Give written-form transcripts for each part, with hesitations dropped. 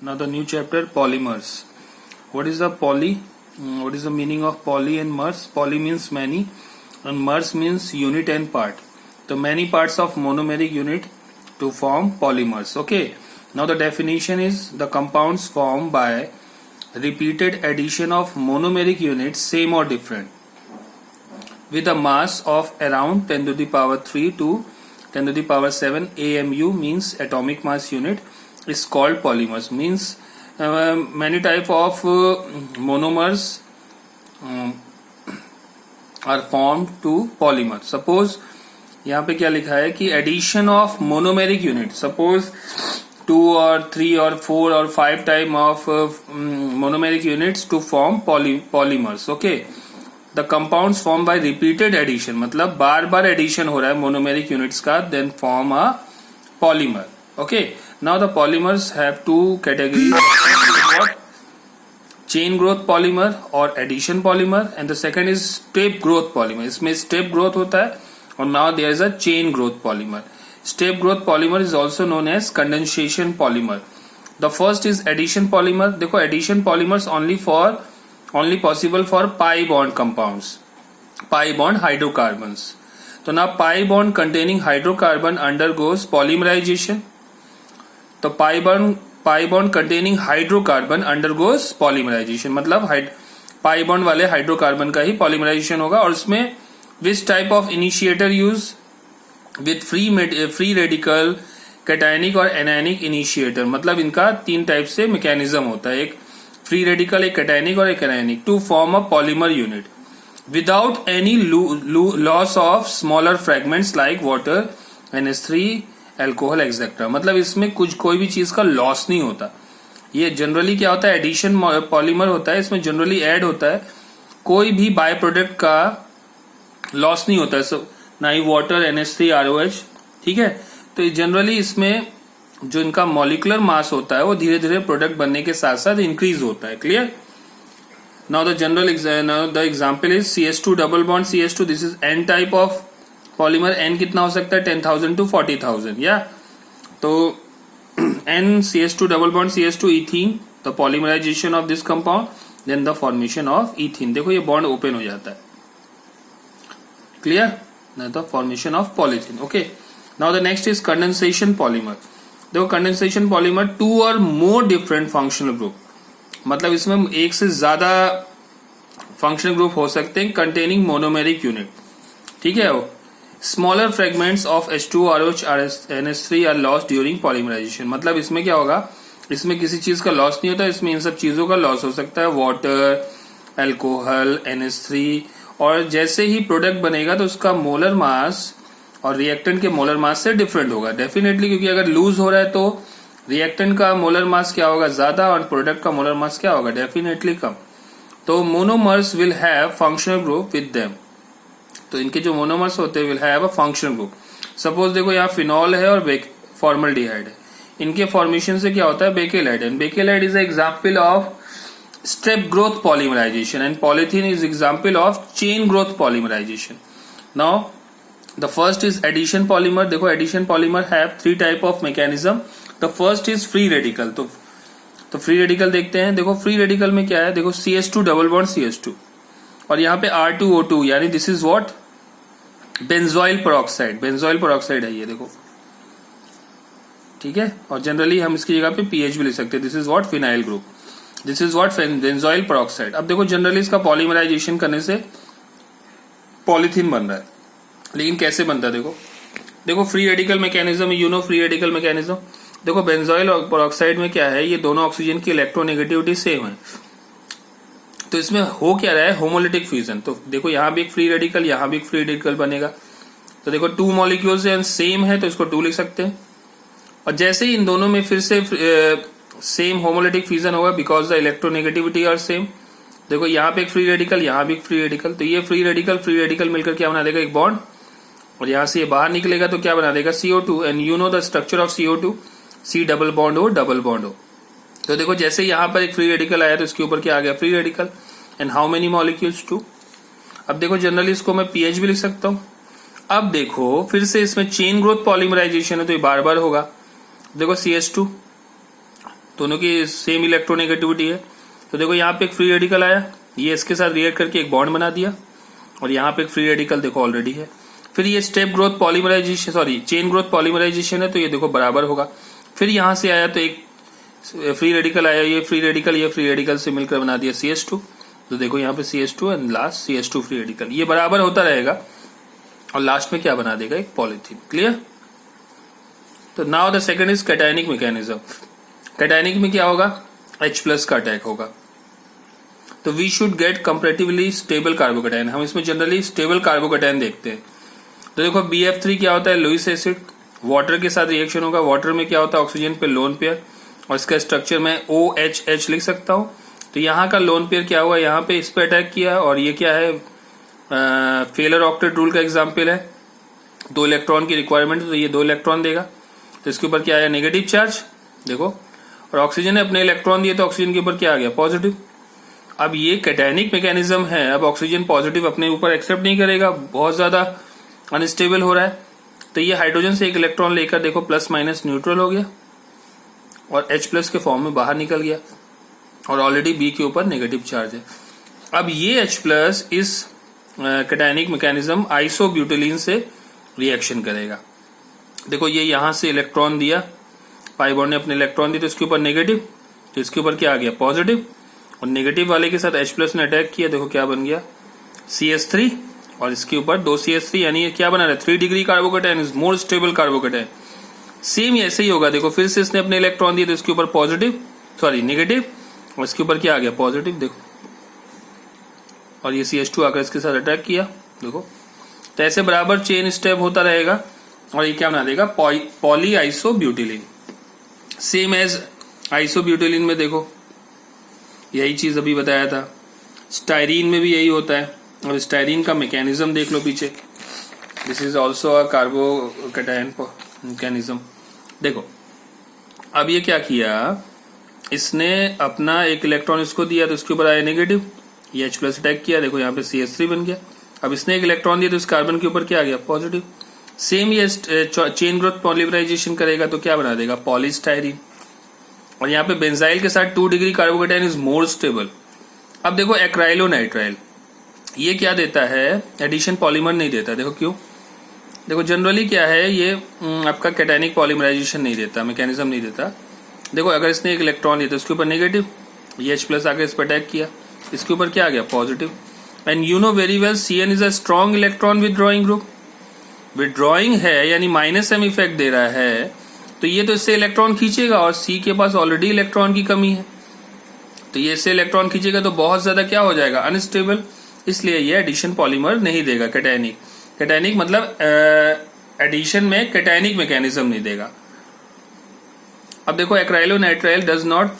Now the new chapter, polymers. What is the poly? What is the meaning of poly and mers? Poly means many and mers means unit and part. The many parts of monomeric unit to form polymers. Okay. Now the definition is the compounds formed by repeated addition of monomeric units, same or different, with a mass of around 10 to the power 3 to 10 to the power 7 AMU means atomic mass unit, is called polymers. Means many type of monomers are formed to polymer. Suppose यहाँ पे क्या लिखा है कि addition of monomeric unit, suppose 2 or 3 or 4 or 5 type of monomeric units to form polymers. Okay. The compounds formed by repeated addition, मतलब बार बार addition हो रहा है monomeric units का, then form a polymer. Okay. Now the polymers have two categories. What? Chain growth polymer or addition polymer, and the second is step growth polymer. इसमें step growth होता है और now there is a chain growth polymer. Step growth polymer is also known as condensation polymer. The first is addition polymer. देखो addition polymers only possible for pi bond compounds, pi bond hydrocarbons. तो now pi bond containing hydrocarbon undergoes polymerization. तो pi bond containing hydrocarbon undergoes polymerization, मतलब pi bond वाले hydrocarbon का ही polymerization होगा. और उसमें which type of initiator use? With free radical, cationic और anionic initiator. मतलब इनका तीन टाइप से मैकेनिज्म होता है, एक फ्री रेडिकल, एक कैटायनिक और एक anionic, to form a polymer unit without any loss of smaller fragments like water, NH3, alcohol etcetera. मतलब इसमें कोई भी चीज का लॉस नहीं होता. ये जनरली क्या होता है, एडिशन पॉलीमर होता है, इसमें जनरली ऐड होता है, कोई भी बाय प्रोडक्ट का लॉस नहीं होता है, ना ही वाटर, NH3, ROH. ठीक है. तो जनरली इसमें जो इनका मॉलिक्यूलर मास होता है वो धीरे धीरे प्रोडक्ट बनने के साथ साथ इंक्रीज होता है. Clear. Now the general the example is CH2 double bond CH2. This is N type of polymer. N कितना हो सकता है, 10,000 to 40,000. या तो N CH2 double bond CH2 ethene, the polymerisation of this compound, then the formation of ethene. देखो ये bond open हो जाता है. Clear. The formation of polythene. Okay. Now the next is condensation polymer. देखो condensation polymer, 2 और more different functional group, मतलब इसमें एक से ज्यादा फंक्शनल ग्रुप हो सकते हैं कंटेनिंग मोनोमेरिक यूनिट. ठीक है. Smaller fragments of H2, ROH, NH3 are lost during polymerisation. मतलब इसमें क्या होगा, इसमें किसी चीज का लॉस नहीं होता, इसमें इन सब चीजों का लॉस हो सकता है, वाटर, एल्कोहल, NH3. और जैसे ही प्रोडक्ट बनेगा तो उसका मोलर मास और रिएक्टेंट के मोलर मास से डिफरेंट होगा डेफिनेटली, क्योंकि अगर लूज हो रहा है तो रिएक्टेंट का मोलर मास क्या होगा, ज्यादा, और प्रोडक्ट का मोलर मास क्या होगा, डेफिनेटली कम. तो monomers will have functional group with them. तो इनके जो मोनोमर्स होते हैं will have a functional group. Suppose देखो यहाँ फिनॉल है और फॉर्मल्डिहाइड है, इनके फॉर्मेशन से क्या होता है, bakelite. And bakelite is example of step growth polymerization and polythene is example of chain growth polymerization. Now the first is addition polymer. देखो addition polymer have 3 type of mechanism. The first is free radical. तो free radical देखते हैं. देखो free radical में क्या है, देखो CH2 double bond CH2 और यहाँ पे R2O2, यानी this is what, benzoyl peroxide. Benzoyl peroxide है ये, देखो. ठीक है. और जनरली हम इसकी जगह पे PH भी लिख सकते हैं. This is what, phenyl group. This is what, benzoyl peroxide. अब देखो जनरली इसका पॉलीमराइजेशन करने से पॉलीथीन बन रहा है, लेकिन कैसे बनता है, देखो free radical mechanism, you know free radical mechanism. देखो बेंजोइल और पेरोक्साइड में क्या है, ये दोनों ऑक्सीजन की इलेक्ट्रोनेगेटिविटी सेम है, तो इसमें हो क्या रहा है, होमोलिटिक फ्यूजन. तो देखो यहाँ भी एक फ्री रेडिकल, यहाँ भी एक फ्री रेडिकल बनेगा. तो देखो 2 मॉलिक्यूल्स सेम है तो इसको 2 लिख सकते हैं. और जैसे ही इन दोनों में फिर से सेम होमोलिटिक फ्यूजन होगा because the electronegativity are same. देखो यहाँ पे एक फ्री रेडिकल, यहाँ भी एक फ्री रेडिकल, तो ये फ्री रेडिकल मिलकर क्या बना देगा, एक बॉन्ड. और यहां से ये बाहर निकलेगा तो क्या बना देगा, CO2. And you know the structure of CO2, C double bond O double bond O. तो देखो जैसे यहां पर एक फ्री रेडिकल आया तो इसके ऊपर क्या आ गया, free radical. And how many molecules, 2. अब देखो जनरली इसको मैं PH भी लिख सकता हूं. अब देखो फिर से इसमें चेन ग्रोथ पॉलीमराइजेशन है तो ये बार बार होगा. देखो CH2 दोनों की सेम इलेक्ट्रोनेगेटिविटी है। तो देखो यहाँ पे एक फ्री रेडिकल आया, ये इसके साथ रिएक्ट करके एक बॉन्ड बना दिया, और यहाँ पे एक फ्री रेडिकल देखो ऑलरेडी है। फिर ये step growth polymerisation, sorry chain growth polymerisation है, तो ये देखो बराबर होगा। फिर यहाँ से आया तो एक फ्री रेडिकल आया, ये फ्री रेडिकल से मिलकर बना दिया CH2, तो देखो यहाँ पे CH2 and last CH2 free radical, ये बराबर होता रहेगा और लास्ट में क्या बना देगा, एक पॉलीथीन। क्लियर? तो now the second is cationic mechanism. Cationic में क्या होगा, H+ का अटैक होगा, तो we should get comparatively stable carbocation. हम इसमें जनरली स्टेबल कार्बोकैटायन देखते हैं। तो देखो BF3 क्या होता है, लुईस एसिड, वाटर के साथ रिएक्शन होगा। वाटर में क्या होता है, ऑक्सीजन पे लोन पेयर, और इसका स्ट्रक्चर मैं OHH लिख सकता हूं। तो यहाँ का लोन पेयर क्या हुआ, यहाँ पे इस पे अटैक किया, और ये क्या है, फेलर ऑक्टेट रूल का एग्जाम्पल है। 2 इलेक्ट्रॉन की रिक्वायरमेंट, तो ये 2 इलेक्ट्रॉन देगा, तो इसके ऊपर क्या आया, नेगेटिव चार्ज देखो, और ऑक्सीजन ने अपने इलेक्ट्रॉन दिए तो ऑक्सीजन के ऊपर क्या आ गया, पॉजिटिव। अब ये कैटायनिक मैकेनिज्म है, अब ऑक्सीजन पॉजिटिव अपने ऊपर एक्सेप्ट नहीं करेगा, बहुत ज्यादा अनस्टेबल हो रहा है, तो ये हाइड्रोजन से एक इलेक्ट्रॉन लेकर देखो प्लस माइनस न्यूट्रल हो गया और H+ के फॉर्म में बाहर निकल गया, और ऑलरेडी B के ऊपर नेगेटिव चार्ज है। अब ये H+ इस कैटायनिक मैकेनिज्म आइसोब्यूटिलीन से रिएक्शन करेगा। देखो ये यहां से इलेक्ट्रॉन दिया, पाई बॉन्ड ने अपने इलेक्ट्रॉन दिए, तो इसके ऊपर नेगेटिव, तो इसके ऊपर क्या आ गया, पॉजिटिव, और नेगेटिव वाले के साथ H+ ने अटैक किया, देखो क्या बन गया, CH3, और इसके ऊपर 2 CH3, यानी ये क्या बना रहा है, 3 degree carbocation is more stable carbocation. Same ऐसे ही होगा, देखो फिर से इसने अपने इलेक्ट्रॉन दिए, तो इसके ऊपर पॉजिटिव, सॉरी नेगेटिव, और इसके ऊपर क्या आ गया, पॉजिटिव देखो, और ये CH2 आकर इसके साथ अटैक किया देखो। तो ऐसे बराबर चेन स्टेप होता रहेगा, और ये क्या बना देगा, पॉली आइसोब्यूटिलीन। सेम एज आइसोब्यूटिलीन में देखो यही चीज अभी बताया था, स्टाइरीन में भी यही होता है, और स्टाइरीन का मैकेनिज्म देख लो पीछे, this is also a carbocation mechanism. देखो अब ये क्या किया, इसने अपना एक इलेक्ट्रॉन इसको दिया, तो इसके ऊपर आया नेगेटिव, ये H+ अटैक किया, देखो यहाँ पे CH3 बन गया। अब इसने एक इलेक्ट्रॉन दिया, तो इस कार्बन के ऊपर क्या आ गया, पॉजिटिव। सेम ये चेन ग्रोथ पॉलीमराइजेशन करेगा, तो क्या बना देगा, पॉलीस्टाइरीन, और यहाँ पे बेंजाइल के साथ 2 degree carbocation is more stable. अब देखो एक्राइलोनाइट्राइल, ये क्या देता है, एडिशन पॉलीमर नहीं देता। देखो क्यों, देखो जनरली क्या है, ये आपका कैटायनिक पॉलीमराइजेशन नहीं देता, मैकेनिज्म नहीं देता। देखो अगर इसने एक इलेक्ट्रॉन लिया, तो इसके ऊपर नेगेटिव, ये H+ आकर इस पर अटैक किया, इसके ऊपर क्या आ गया, positive. And you know very well CN is a strong electron withdrawing group. Withdrawing है यानी -m इफेक्ट दे रहा है, तो ये तो इससे इलेक्ट्रॉन खींचेगा, और C के पास ऑलरेडी इलेक्ट्रॉन की कमी है, तो ये इससे इलेक्ट्रॉन खींचेगा, तो बहुत ज्यादा क्या हो जाएगा, अनस्टेबल, इसलिए ये एडिशन पॉलीमर नहीं देगा। कैटायनिक, कैटायनिक मतलब एडिशन में कैटायनिक मैकेनिज्म नहीं देगा। अब देखो acrylonitrile does not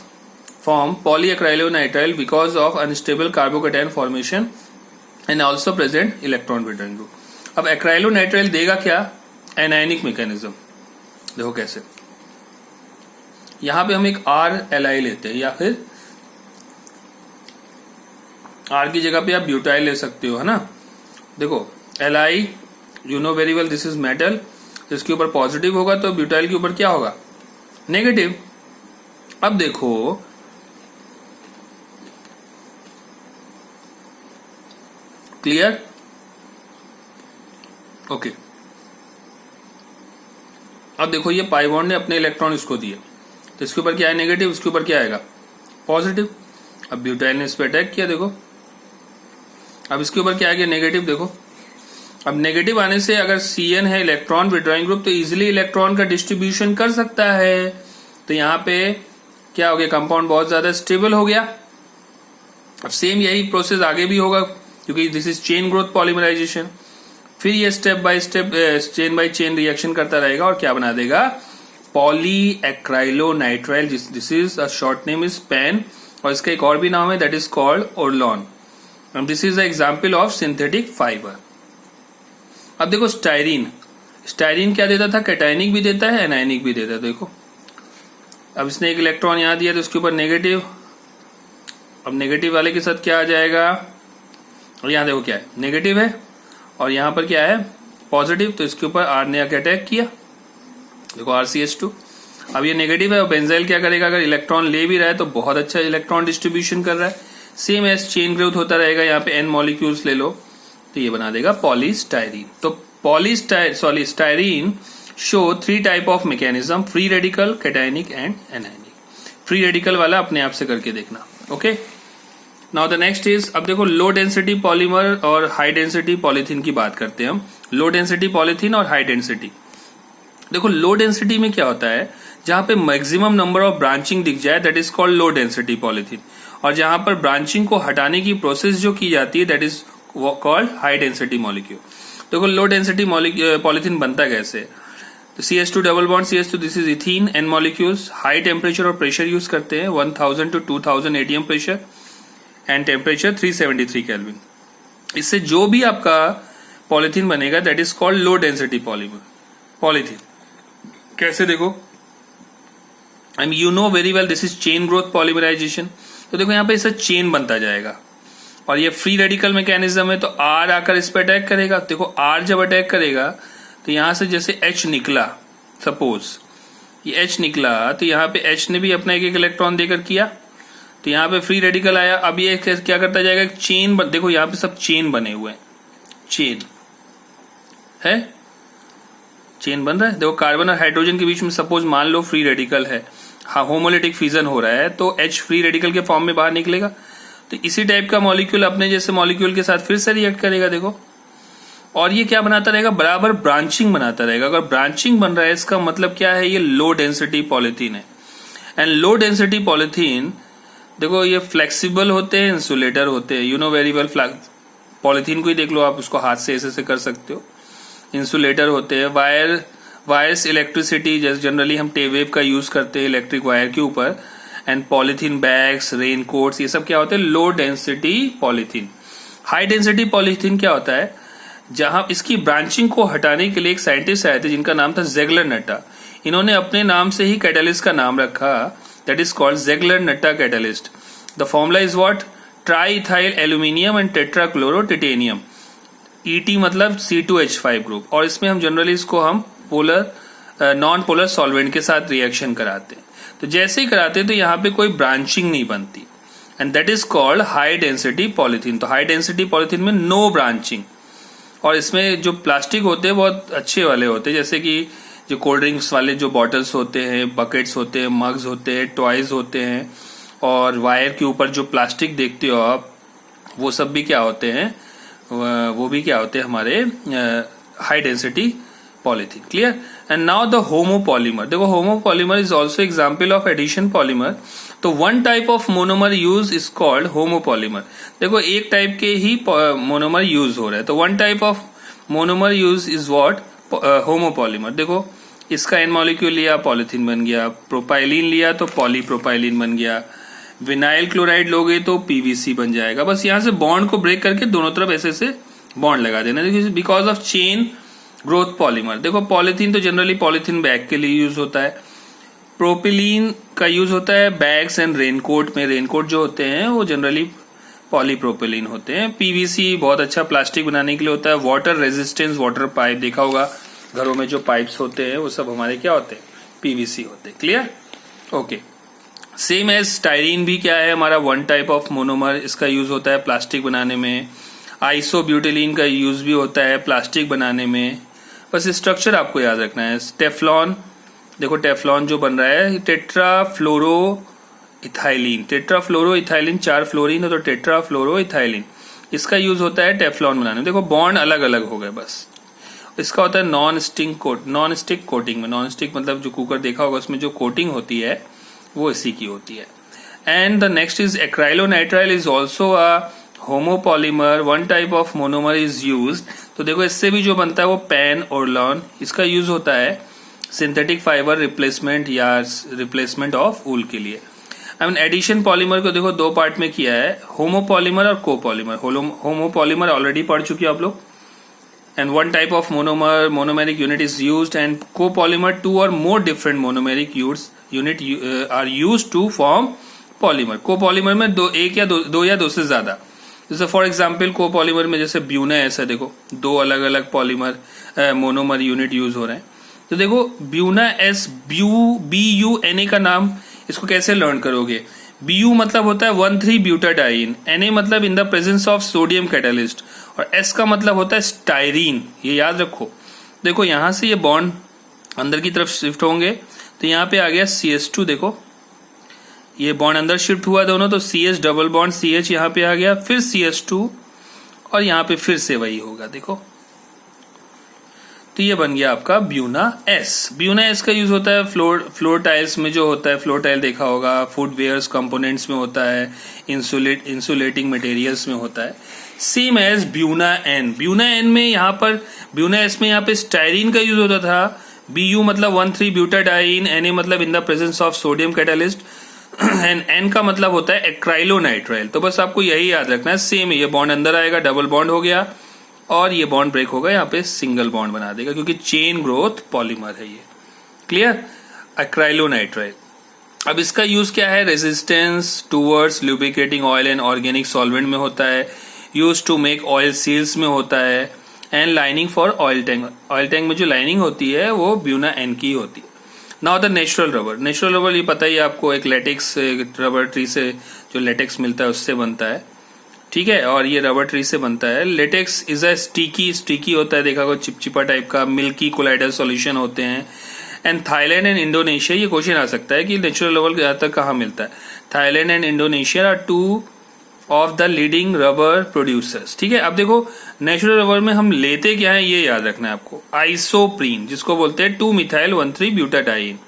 form polyacrylonitrile because of unstable carbocation formation and also present electron withdrawing group. अब एक्राइलोनाइट्राइल देगा क्या, एनायनिक मैकेनिज्म। देखो कैसे, यहां पे हम एक RLi लेते हैं, या फिर R की जगह पे आप ब्यूटाइल ले सकते हो, है ना। देखो Li, you know very well this is metal, इसके ऊपर पॉजिटिव होगा, तो ब्यूटाइल के ऊपर क्या होगा, नेगेटिव। अब देखो क्लियर, ओके। अब देखो ये पाई बॉन्ड ने अपने इलेक्ट्रॉन इसको दिए, तो इसके ऊपर क्या है, नेगेटिव, इसके ऊपर क्या आएगा, पॉजिटिव। अब ब्यूटाइल ने इस पर अटैक किया, देखो अब इसके ऊपर क्या आ गया, नेगेटिव। देखो अब नेगेटिव आने से अगर CN है इलेक्ट्रॉन विदड्रॉइंग ग्रुप, तो इजीली इलेक्ट्रॉन का डिस्ट्रीब्यूशन कर सकता है, तो यहाँ पे क्या हो गया, कंपाउंड बहुत ज्यादा स्टेबल हो गया। अब सेम यही प्रोसेस आगे भी होगा, क्योंकि this is chain growth polymerization. फिर ये step by step chain by chain reaction करता रहेगा, और क्या बना देगा, polyacrylonitrile. This is a short name is PAN, और इसका एक और भी नाम है, that is called Orlon, and this is the example of synthetic fibre. अब देखो स्टाइरीन, स्टाइरीन क्या देता था, कैटायनिक भी देता है, एनायनिक भी देता है। देखो अब इसने एक इलेक्ट्रॉन यहां दिया, तो उसके ऊपर नेगेटिव, अब नेगेटिव वाले के साथ क्या आ जाएगा, और यहां देखो क्या है, नेगेटिव है, और यहां पर क्या है, पॉजिटिव, तो इसके ऊपर R ने आके अटैक किया, देखो RCH2। अब ये नेगेटिव है और बेंजाइल क्या करेगा, अगर इलेक्ट्रॉन ले भी रहा है तो बहुत अच्छा इलेक्ट्रॉन डिस्ट्रीब्यूशन कर रहा है। सेम एज चेन ग्रोथ होता रहेगा, यहाँ पे n मॉलिक्यूल्स ले लो तो ये बना देगा पॉलीस्टाइरीन। तो styrene show 3 type of mechanism, free radical, cationic and anionic. Free radical वाला अपने आप से करके देखना। Okay, now the next is, अब देखो लो डेंसिटी पॉलीमर और हाई डेंसिटी पॉलीथीन की बात करते हैं हम। लो डेंसिटी पॉलीथीन और हाई डेंसिटी। देखो लो डेंसिटी में क्या होता है, जहां पे मैक्सिमम नंबर ऑफ ब्रांचिंग दिख जाए that is called low density polythene, और जहां पर ब्रांचिंग को हटाने की प्रोसेस जो की जाती है that is called high density molecule. देखो लो डेंसिटी पॉलीथीन बनता कैसे, तो CH2 double bond CH2, this is ethene, n molecules, high temperature और प्रेशर यूज करते हैं 1000 to 2000 ATM pressure and temperature 373 kelvin. इससे जो भी आपका पॉलीथीन बनेगा that is called low density polythene. कैसे देखो, you know very well this is chain growth polymerisation. तो देखो यहाँ पे इससे चेन बनता जाएगा, और ये फ्री रेडिकल मैकेनिज्म है, तो R आकर इस पर अटैक करेगा। देखो R जब अटैक करेगा तो यहां से जैसे H निकला, सपोज ये H निकला, तो यहाँ पे H ने भी अपना एक इलेक्ट्रॉन देकर किया, तो यहाँ पे फ्री रेडिकल आया। अब ये क्या करता जाएगा, चेन देखो यहाँ पे सब चेन बने हुए हैं, चेन है, चेन बन रहा है। देखो कार्बन और हाइड्रोजन के बीच में सपोज मान लो फ्री रेडिकल है, हाँ होमोलिटिक फ्यूजन हो रहा है, तो H फ्री रेडिकल के फॉर्म में बाहर निकलेगा। तो इसी टाइप का मॉलिक्यूल अपने जैसे मॉलिक्यूल के साथ फिर से रिएक्ट करेगा, देखो, और ये क्या बनाता रहेगा, बराबर ब्रांचिंग बनाता रहेगा। अगर ब्रांचिंग बन रहा है इसका मतलब क्या है, ये लो डेंसिटी पॉलीथीन है। एंड लो डेंसिटी पॉलीथीन देखो ये फ्लेक्सिबल होते हैं, इंसुलेटर होते हैं, you know very well. Polythene को ही देख लो आप, उसको हाथ से ऐसे कर सकते हो। इंसुलेटर होते हैं, वायर्स इलेक्ट्रिसिटी, जैसे जनरली हम टेवेव का यूज करते हैं इलेक्ट्रिक वायर के ऊपर। And polythene bags, rain quotes, ये सब क्या होते हैं, लो density polythene. High density polythene क्या होता है, जहां इसकी ब्रांचिंग को हटाने के लिए एक साइंटिस्ट आए थे जिनका नाम था ज़ेगलर-नट्टा। इन्होंने अपने नाम से ही कैटालिस्ट का नाम रखा, that is called Ziegler Natta catalyst. The formula is what, triethyl aluminium and tetrachloro titanium, ET मतलब C2H5 ग्रुप। और इसमें हम जनरली इसको हम नॉन पोलर सॉल्वेंट के साथ रिएक्शन कराते हैं। तो जैसे ही कराते हैं तो यहाँ पे कोई ब्रांचिंग नहीं बनती, and that is called high density polythene. तो हाई डेंसिटी पॉलीथीन में नो ब्रांचिंग, और इसमें जो प्लास्टिक होते हैं बहुत अच्छे वाले होते हैं, जैसे कि जो कोल्ड ड्रिंक्स वाले जो बॉटल्स होते हैं, बकेट्स होते हैं, मग्स होते हैं, टॉयज होते हैं, और वायर के ऊपर जो प्लास्टिक देखते हो आप, वो सब भी क्या होते हैं, वो भी क्या होते हैं हमारे high density polythene. Clear. And now the homopolymer. देखो homopolymer is also example of addition polymer. तो one type of monomer use is called homopolymer. देखो एक टाइप के ही मोनोमर यूज हो रहा है, तो one type of monomer use is what, homopolymer. देखो इसका एन मॉलिक्यूल लिया, पॉलीथीन बन गया, प्रोपाइलिन लिया तो पॉलीप्रोपाइलिन बन गया, विनाइल क्लोराइड लोगे तो PVC बन जाएगा। बस यहां से बॉन्ड को ब्रेक करके दोनों तरफ ऐसे से बॉन्ड लगा देना, because of chain growth polymer. देखो पॉलीथीन तो जनरली पॉलीथीन बैग के लिए यूज होता है, प्रोपिलीन का यूज होता है बैग्स एंड रेनकोट में। रेनकोट जो होते हैं वो जनरली पॉलीप्रोपिलीन होते हैं। PVC बहुत अच्छा प्लास्टिक बनाने के लिए होता है। वाटर रेजिस्टेंस वाटर पाइप देखा होगा, घरों में जो पाइप्स होते हैं वो सब हमारे क्या होते हैं, PVC होते हैं। Clear, okay. Same as styrene भी क्या है, हमारा वन टाइप ऑफ मोनोमर, इसका यूज होता है प्लास्टिक बनाने में। आइसोब्यूटिलीन का यूज भी होता है प्लास्टिक बनाने में। बस स्ट्रक्चर आपको याद रखना है। टेफ्लॉन, देखो टेफ्लॉन जो बन रहा है, tetrafluoro ethylene. Tetrafluoro ethylene, 4 fluorine है तो टेट्राफ्लोरो इथाइलिन, इसका यूज होता है टेफ्लॉन बनाने में। देखो बॉन्ड अलग अलग हो गए बस। इसका होता है नॉन स्टिक कोटिंग में। नॉन स्टिक मतलब जो कुकर देखा होगा उसमें जो कोटिंग होती है वो इसी की होती है। And the next is acrylonitrile is also a homopolymer, one type of monomer is used. तो देखो इससे भी जो बनता है वो पैन और लॉन, इसका यूज होता है सिंथेटिक फाइबर रिप्लेसमेंट या रिप्लेसमेंट ऑफ वूल के लिए। आई मीन एडिशन पॉलीमर को देखो 2 पार्ट में किया है, होमोपॉलीमर और कोपॉलीमर। होमोपॉलीमर ऑलरेडी पढ़ चुके हो आप लोग। And one type of monomeric unit is used, and copolymer 2 और more different monomeric unit are used to form polymer. Copolymer में दो या दो से ज्यादा, जैसे फॉर एग्जाम्पल कोपॉलीमर में जैसे ब्यूना ऐसा देखो 2 अलग अलग पॉलीमर मोनोमर यूनिट यूज हो रहे हैं। तो देखो ब्यूना एस BUNA का नाम इसको कैसे लर्न करोगे? BU मतलब होता है 1,3-ब्यूटाडाइन, Na मतलब in the presence of sodium catalyst, और S का मतलब होता है स्टाइरीन। ये याद रखो। देखो यहां से ये बॉन्ड अंदर की तरफ शिफ्ट होंगे तो यहाँ पे आ गया CH2। देखो ये बॉन्ड अंदर शिफ्ट हुआ दोनों, तो CH डबल बॉन्ड CH यहाँ पे आ गया, फिर CH2 और यहाँ पे फिर से वही होगा। देखो तो ये बन गया आपका ब्यूना एस। ब्यूना एस का यूज होता है फ्लोर टाइल्स में, जो होता है फ्लोर टाइल देखा होगा, फुटवेयर्स कंपोनेंट्स में होता है, इंसुलेटिंग मटेरियल्स में होता है। Same as Buna N. Buna N में यहाँ पर, ब्यूना एस में यहाँ पे स्टाइरीन का यूज होता था। BU मतलब 1,3-ब्यूटाडाइन, Na मतलब in the presence of sodium catalyst, and N का मतलब होता है एक्राइलोनाइट्राइल। तो बस आपको यही याद रखना है। सेम ये बॉन्ड अंदर आएगा, डबल बॉन्ड हो गया, और ये बॉन्ड ब्रेक होगा, यहाँ पे सिंगल बॉन्ड बना देगा, क्योंकि चेन ग्रोथ पॉलीमर है ये। क्लियर? एक्राइलोनाइट्राइल। अब इसका यूज क्या है? Resistance towards lubricating oil and organic solvent में होता है, use to make oil seals में होता है, and lining for oil tank. Oil tank में जो लाइनिंग होती है वो ब्यूना एन की होती है। Now the natural rubber. Natural rubber ये पता ही है आपको, एक लेटेक्स रबर ट्री से जो लेटेक्स मिलता है उससे बनता है, ठीक है, और ये रबर ट्री से बनता है। लेटेक्स इज अ स्टिकी होता है, देखा होगा चिपचिपा टाइप का, मिल्की कोलाइडल सॉल्यूशन होते हैं। एंड थाईलैंड एंड इंडोनेशिया, ये क्वेश्चन आ सकता है कि नेचुरल रबर ज्यादातर कहाँ मिलता है। Thailand and Indonesia are 2 of the leading rubber producers. ठीक है, अब देखो नेचुरल रबर में हम लेते क्या है ये याद रखना है आपको। आइसोप्रीन, जिसको बोलते हैं 2-मिथाइल-1,3-ब्यूटाडाइन।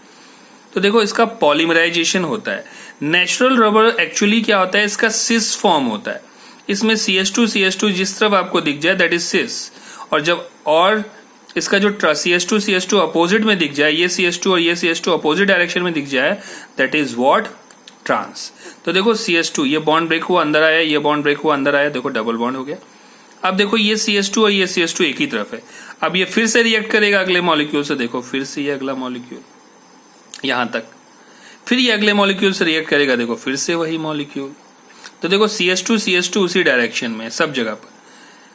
तो देखो इसका पॉलीमराइजेशन होता है। नेचुरल रबर एक्चुअली क्या होता है, इसका सिस फॉर्म होता है। इसमें CH2 जिस तरफ आपको दिख जाए दैट इज सिस, और इसका जो CH2 अपोजिट में दिख जाए, ये CH2 और ये CH2 अपोजिट डायरेक्शन में दिख जाए, दैट इज व्हाट? ट्रांस। तो देखो CH2 ये बॉन्ड ब्रेक हुआ अंदर आया, ये बॉन्ड ब्रेक हुआ अंदर आया, देखो डबल बॉन्ड हो गया। अब देखो ये CH2 और ये CH2 एक ही तरफ है। अब ये फिर से रिएक्ट करेगा अगले मॉलिक्यूल से, देखो फिर से ये अगला मॉलिक्यूल यहां तक, फिर ये अगले मॉलिक्यूल से रिएक्ट करेगा, देखो फिर से वही मॉलिक्यूल। तो देखो CH2 उसी डायरेक्शन में, सब जगह पर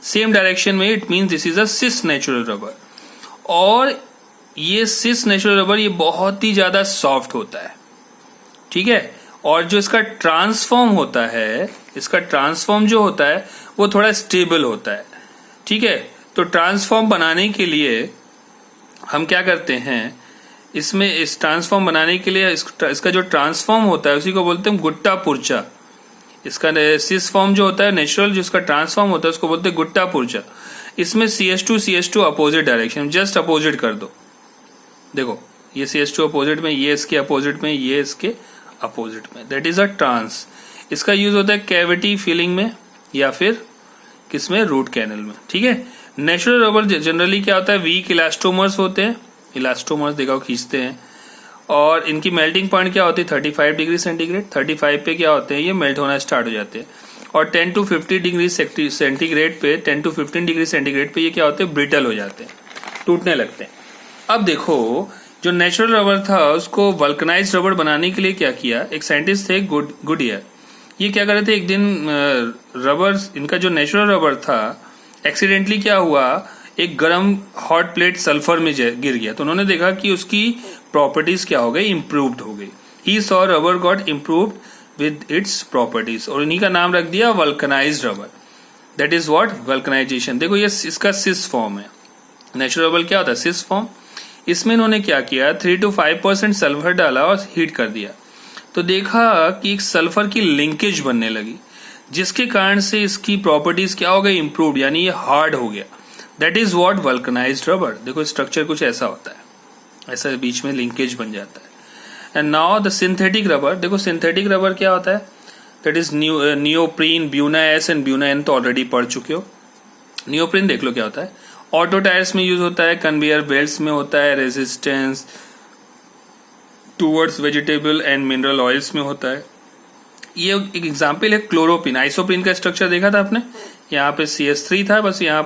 सेम डायरेक्शन में, it means this is a cis natural rubber. और ये सिस नेचुरल रबर ये बहुत ही ज्यादा सॉफ्ट होता है, ठीक है, और जो इसका ट्रांसफॉर्म होता है, इसका ट्रांसफॉर्म जो होता है वो थोड़ा स्टेबल होता है, ठीक है। तो ट्रांसफॉर्म बनाने के लिए हम क्या करते हैं, इसमें इस ट्रांसफॉर्म बनाने के लिए इसका जो ट्रांसफॉर्म होता है उसी को बोलते हैं गुट्टा पुर्चा। इसका सिस फॉर्म जो होता है नेचुरल, जिसका ट्रांसफॉर्म होता है उसको बोलते हैं गुट्टा पुर्चा। इसमें CH2 opposite direction, just opposite कर दो। देखो ये CH2 अपोजिट में, ये इसके अपोजिट में, ये इसके अपोजिट में, दैट इज अ ट्रांस। इसका यूज होता है कैविटी फिलिंग में या फिर किसमें, रूट कैनल में, ठीक है। नेचुरल रबर जनरली क्या होता है, वीक इलास्टोमर्स होते हैं, इलास्टोमर्स देखो खींचते हैं, और इनकी मेल्टिंग पॉइंट क्या होती है 35 डिग्री सेंटीग्रेड। 35 पे क्या होते हैं, ये मेल्ट होना स्टार्ट हो जाते हैं, और 10 to 15 डिग्री सेंटीग्रेड पे, 10 to 15 डिग्री सेंटीग्रेड पे ये क्या होते हैं, ब्रिटल हो जाते हैं, टूटने लगते हैं। अब देखो जो नेचुरल रबर था उसको वल्कनाइज्ड रबर बनाने के लिए क्या किया, एक साइंटिस्ट थे गुडियर, ये क्या कर रहे थे, एक दिन रबर, इनका जो नेचुरल रबर था एक्सीडेंटली क्या हुआ, एक गरम हॉट प्लेट सल्फर में गिर गया, तो उन्होंने देखा कि उसकी प्रॉपर्टीज क्या हो गई, इंप्रूव्ड हो गई। He saw rubber got improved with its properties, और इन्हीं का नाम रख दिया vulcanised rubber. That is what, vulcanisation. देखो ये इसका सिस फॉर्म है, नेचुरल रबर क्या होता है, सिस फॉर्म। इसमें इन्होंने क्या किया, 3 to 5% सल्फर डाला और हीट कर दिया, तो देखा कि एक सल्फर की लिंकेज बनने लगी, जिसके कारण से इसकी प्रॉपर्टीज क्या हो गई, इंप्रूव्ड, यानी ये हार्ड हो गया। That is what vulcanised rubber. देखो स्ट्रक्चर कुछ ऐसा होता है, ऐसा बीच में लिंकेज बन जाता है। And now the synthetic rubber. देखो सिंथेटिक रबर क्या होता है, that is neoprene, Buna S and Buna N, तो ऑलरेडी पढ़ चुके हो। नियोप्रीन देख लो क्या होता है, ऑटो टायर्स में यूज होता है, कन्वेयर बेल्ट्स में होता है, resistance towards vegetable and mineral oils में होता है। ये एक एग्जाम्पल है क्लोरोपिन। आइसोप्रीन का स्ट्रक्चर देखा था आपने, यहाँ पे CH3 था, बस यहाँ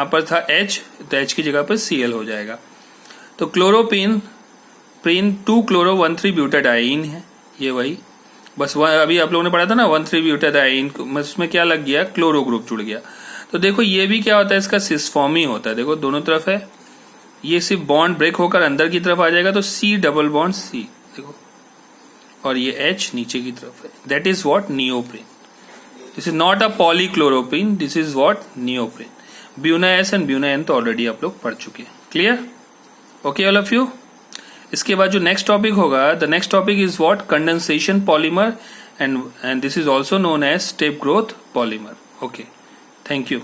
पर था H, तो H की जगह पर Cl हो जाएगा। तो क्लोरोपिन प्रीन 2-chloro-1,3-ब्यूटाडाइन है, ये वही, बस अभी आप लोगों ने पढ़ा था ना 1,3-ब्यूटाडाइन, उसमें क्या लग गया, क्लोरो ग्रुप जुड़ गया। तो देखो ये भी क्या होता है, इसका सिस फॉर्म ही होता है, देखो दोनों तरफ है, ये सिर्फ बॉन्ड ब्रेक होकर अंदर की तरफ आ जाएगा तो C डबल बॉन्ड C देखो, और ये H नीचे की तरफ है, that is what neoprene. This is not a polychloroprene, this is what neoprene. Buna S and Buna N तो ऑलरेडी आप लोग पढ़ चुके हैं. Clear? Okay all of you. इसके बाद जो नेक्स्ट टॉपिक होगा, the next topic is what condensation polymer, and this is also known as step growth polymer. Okay, thank you.